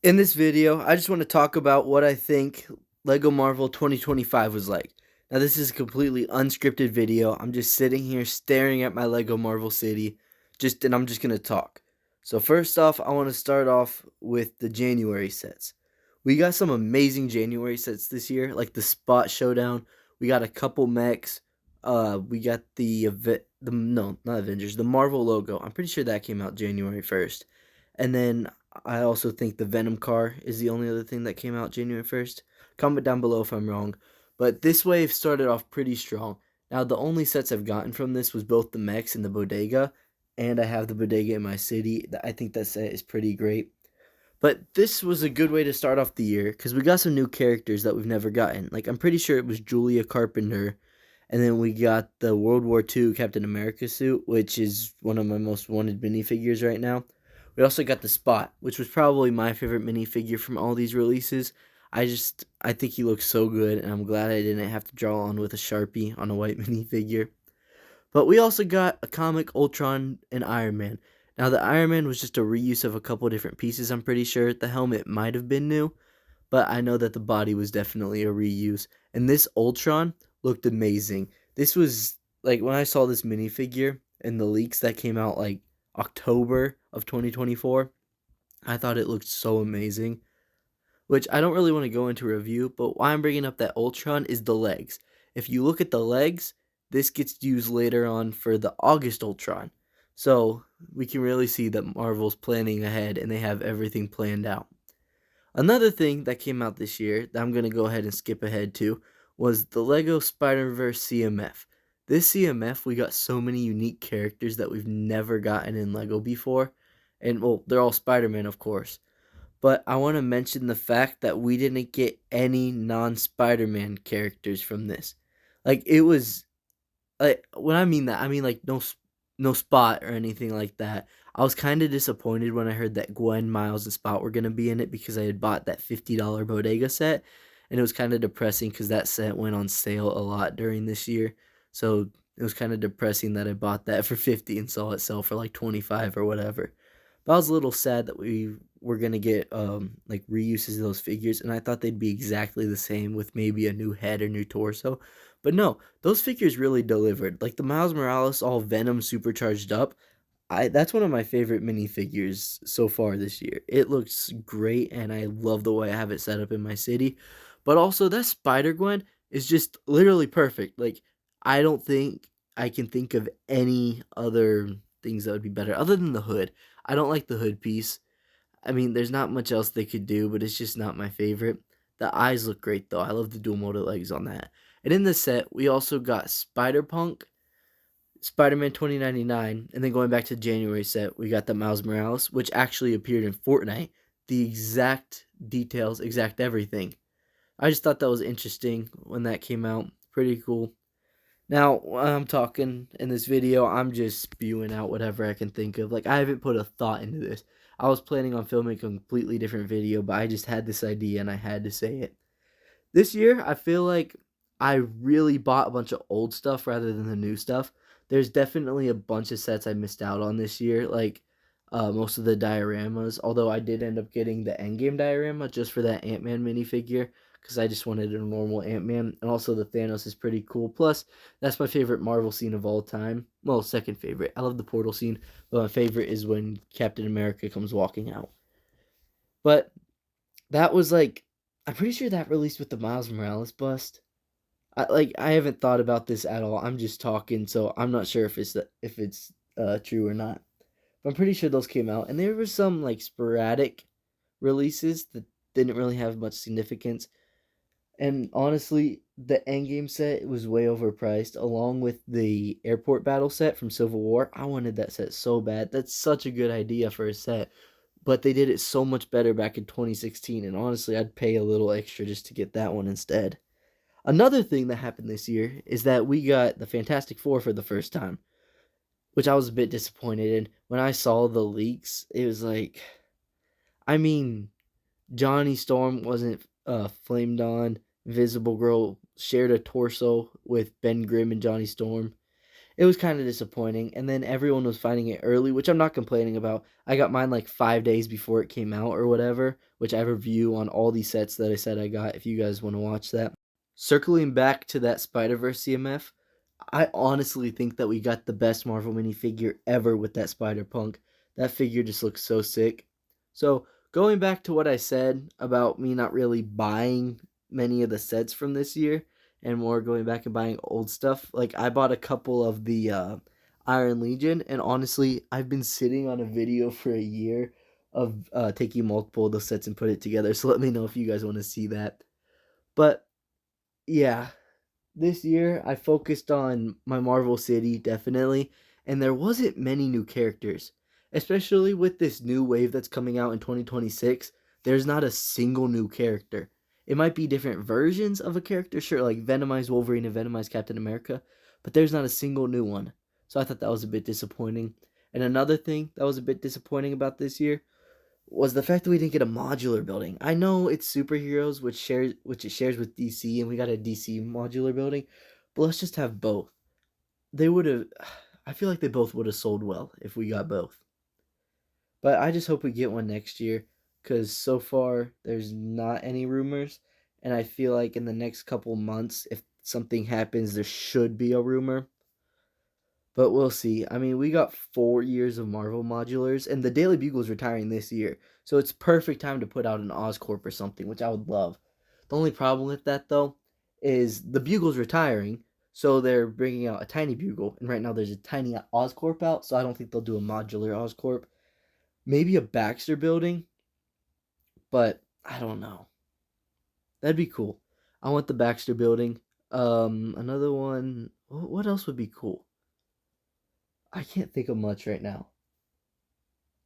In this video, I just want to talk about what I think LEGO Marvel 2025 was like. Now, this is a completely unscripted video. I'm just sitting here staring at my LEGO Marvel city, and I'm just going to talk. So, first off, I want to start off with the January sets. We got some amazing January sets this year, like the Spot Showdown. We got a couple mechs. We got no, not Avengers, the Marvel logo. I'm pretty sure that came out January 1st. And then I also think the Venom car is the only other thing that came out January 1st. Comment down below if I'm wrong. But this wave started off pretty strong. Now, the only sets I've gotten from this was both the mechs and the bodega, and I have the bodega in my city. I think that set is pretty great. But this was a good way to start off the year because we got some new characters that we've never gotten. Like, I'm pretty sure it was Julia Carpenter, and then we got the World War II Captain America suit, which is one of my most wanted minifigures right now. We also got the Spot, which was probably my favorite minifigure from all these releases. I think he looks so good, and I'm glad I didn't have to draw on with a Sharpie on a white minifigure. But we also got a comic Ultron and Iron Man. Now, the Iron Man was just a reuse of a couple different pieces, I'm pretty sure. The helmet might have been new, but I know that the body was definitely a reuse. And this Ultron looked amazing. This was like when I saw this minifigure and the leaks that came out like October of 2024, I thought it looked so amazing. Which I don't really want to go into review, but why I'm bringing up that Ultron is the legs. If you look at the legs, this gets used later on for the August Ultron. So we can really see that Marvel's planning ahead and they have everything planned out. Another thing that came out this year that I'm going to go ahead and skip ahead to was the Lego Spider-Verse CMF. This CMF, we got so many unique characters that we've never gotten in Lego before. And, well, they're all Spider-Man, of course. But I want to mention the fact that we didn't get any non-Spider-Man characters from this. Like, it was like when I mean that, I mean like no Spot or anything like that. I was kind of disappointed when I heard that Gwen, Miles, and Spot were gonna be in it because I had bought that $50 bodega set, and it was kind of depressing because that set went on sale a lot during this year. So it was kind of depressing that I bought that for 50 and saw it sell for like 25 or whatever. But I was a little sad that we were gonna get like reuses of those figures, and I thought they'd be exactly the same with maybe a new head or new torso. But no, those figures really delivered. Like the Miles Morales all Venom supercharged up. That's one of my favorite minifigures so far this year. It looks great and I love the way I have it set up in my city. But also that Spider Gwen is just literally perfect. Like I don't think I can think of any other things that would be better other than the hood. I don't like the hood piece. I mean, there's not much else they could do, but it's just not my favorite. The eyes look great though. I love the dual motor legs on that. And in the set, we also got Spider Punk, Spider Man 2099, and then going back to the January set, we got the Miles Morales, which actually appeared in Fortnite. The exact details, exact everything. I just thought that was interesting when that came out. Pretty cool. Now, when I'm talking in this video, I'm just spewing out whatever I can think of. Like, I haven't put a thought into this. I was planning on filming a completely different video, but I just had this idea and I had to say it. This year, I feel like I really bought a bunch of old stuff rather than the new stuff. There's definitely a bunch of sets I missed out on this year, like most of the dioramas. Although I did end up getting the Endgame diorama just for that Ant Man minifigure because I just wanted a normal Ant Man. And also, the Thanos is pretty cool. Plus, that's my favorite Marvel scene of all time. Well, second favorite. I love the portal scene, but my favorite is when Captain America comes walking out. But that was like I'm pretty sure that released with the Miles Morales bust. I haven't thought about this at all. I'm just talking, so I'm not sure if it's true or not. But I'm pretty sure those came out, and there were some like sporadic releases that didn't really have much significance. And honestly, the Endgame set was way overpriced, along with the airport battle set from Civil War. I wanted that set so bad. That's such a good idea for a set, but they did it so much better back in 2016. And honestly, I'd pay a little extra just to get that one instead. Another thing that happened this year is that we got the Fantastic Four for the first time, which I was a bit disappointed in. When I saw the leaks, it was like, I mean, Johnny Storm wasn't flamed on. Invisible Girl shared a torso with Ben Grimm and Johnny Storm. it was kind of disappointing. And then everyone was finding it early, which I'm not complaining about. I got mine like 5 days before it came out or whatever, which I review on all these sets that I said I got if you guys want to watch that. Circling back to that Spider-Verse CMF, I honestly think that we got the best Marvel minifigure ever with that Spider-Punk. That figure just looks so sick. So, going back to what I said about me not really buying many of the sets from this year and more going back and buying old stuff, like I bought a couple of the Iron Legion, and honestly, I've been sitting on a video for a year of taking multiple of those sets and put it together. So let me know if you guys want to see that. But yeah, this year I focused on my Marvel City definitely, and there wasn't many new characters. Especially with this new wave that's coming out in 2026, there's not a single new character. It might be different versions of a character, sure, like Venomized Wolverine and Venomized Captain America, but there's not a single new one. So I thought that was a bit disappointing. And another thing that was a bit disappointing about this year was the fact that we didn't get a modular building. I know it's superheroes, which it shares with DC, and we got a DC modular building, but let's just have both. They would have. I feel like they both would have sold well if we got both. But I just hope we get one next year, because so far there's not any rumors, and I feel like in the next couple months, if something happens, there should be a rumor. But we'll see. I mean, we got 4 years of Marvel modulars, and the Daily Bugle is retiring this year. So it's perfect time to put out an Oscorp or something, which I would love. The only problem with that, though, is the Bugle's retiring, so they're bringing out a tiny Bugle. And right now there's a tiny Oscorp out, so I don't think they'll do a modular Oscorp. Maybe a Baxter building, but I don't know. That'd be cool. I want the Baxter building. Another one. What else would be cool? I can't think of much right now.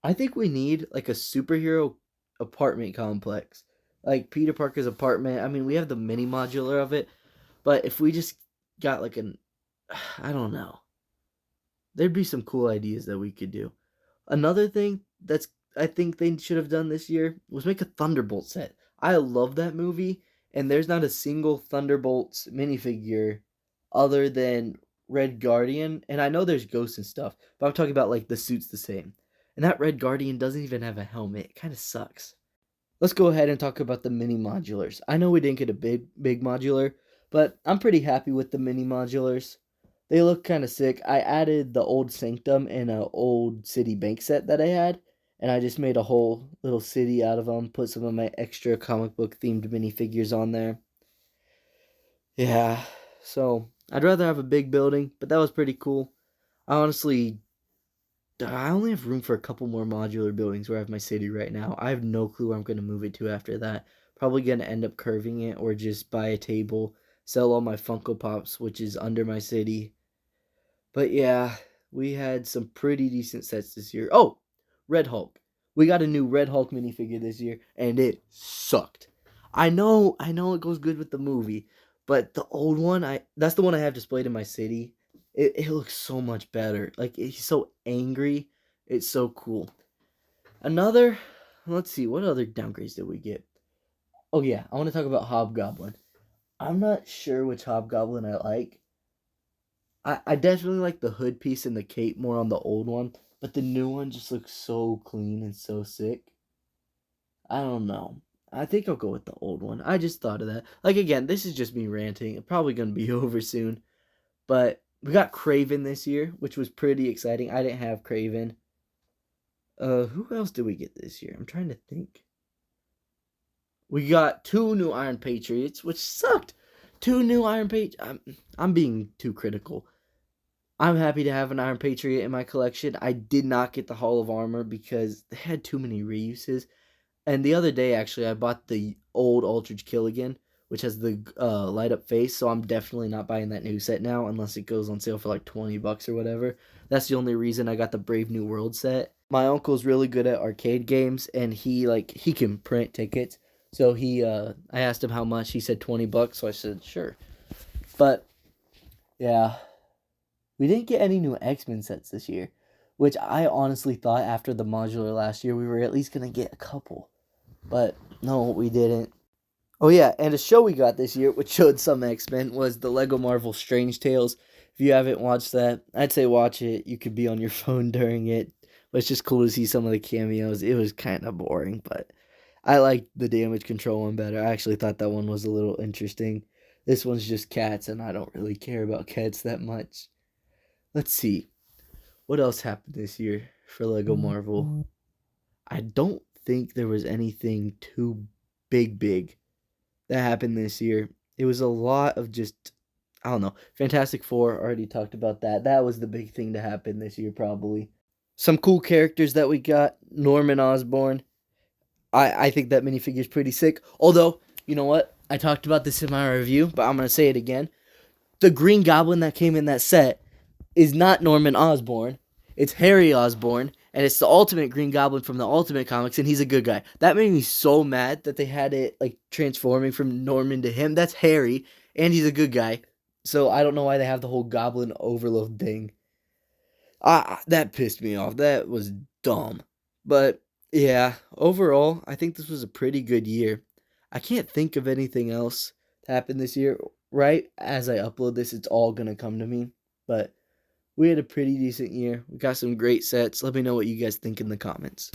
I think we need like a superhero apartment complex. Like Peter Parker's apartment. I mean, we have the mini modular of it, but if we just got like an I don't know. There'd be some cool ideas that we could do. Another thing that's I think they should have done this year was make a Thunderbolt set. I love that movie, and there's not a single Thunderbolts minifigure other than Red Guardian, and I know there's ghosts and stuff, but I'm talking about like the suit's the same. And that Red Guardian doesn't even have a helmet. It kind of sucks. Let's go ahead and talk about the mini modulars. I know we didn't get a big modular, but I'm pretty happy with the mini modulars. They look kind of sick. I added the old Sanctum and an old City Bank set that I had, and I just made a whole little city out of them, put some of my extra comic book themed minifigures on there. Yeah, so I'd rather have a big building, but that was pretty cool. I honestly, I only have room for a couple more modular buildings where I have my city right now. I have no clue where I'm going to move it to after that. Probably going to end up curving it or just buy a table, sell all my Funko Pops, which is under my city. But yeah, we had some pretty decent sets this year. Oh, Red Hulk. We got a new Red Hulk minifigure this year, and it sucked. I know it goes good with the movie, but the old one, that's the one I have displayed in my city. It looks so much better. Like, he's so angry. It's so cool. Another, let's see, what other downgrades did we get? Oh yeah, I want to talk about Hobgoblin. I'm not sure which Hobgoblin I like. I definitely like the hood piece and the cape more on the old one, but the new one just looks so clean and so sick. I don't know. I think I'll go with the old one. I just thought of that. Like, again, this is just me ranting. It's probably going to be over soon. But we got Craven this year, which was pretty exciting. I didn't have Craven. Who else did we get this year? I'm trying to think. We got 2 new Iron Patriots, which sucked. 2 new Iron Patriots. I'm being too critical. I'm happy to have an Iron Patriot in my collection. I did not get the Hall of Armor because they had too many reuses. And the other day, actually, I bought the old Aldrich Killigan, which has the light up face. So I'm definitely not buying that new set now unless it goes on sale for like $20 or whatever. That's the only reason I got the Brave New World set. My uncle's really good at arcade games, and he can print tickets. So I asked him how much. He said $20. So I said sure. But yeah, we didn't get any new X-Men sets this year, which I honestly thought after the modular last year we were at least gonna get a couple. But no, we didn't. Oh yeah, and a show we got this year, which showed some X-Men, was the Lego Marvel Strange Tales. If you haven't watched that, I'd say watch it. You could be on your phone during it. But it's just cool to see some of the cameos. It was kind of boring, but I liked the damage control one better. I actually thought that one was a little interesting. This one's just cats, and I don't really care about cats that much. Let's see. What else happened this year for Lego Marvel? I don't think there was anything too big that happened this year. It was a lot of just, I don't know. Fantastic Four, already talked about that. That was the big thing to happen this year, probably. Some cool characters that we got. Norman Osborn. I think that minifigure's pretty sick. Although, you know what? I talked about this in my review, but I'm going to say it again. The Green Goblin that came in that set is not Norman Osborn. It's Harry Osborn, and it's the Ultimate Green Goblin from the Ultimate Comics, and he's a good guy. That made me so mad that they had it like transforming from Norman to him. That's Harry, and he's a good guy. So I don't know why they have the whole Goblin overload thing. That pissed me off. That was dumb. But yeah, overall, I think this was a pretty good year. I can't think of anything else that happened this year. Right as I upload this, it's all gonna come to me. But we had a pretty decent year. We got some great sets. Let me know what you guys think in the comments.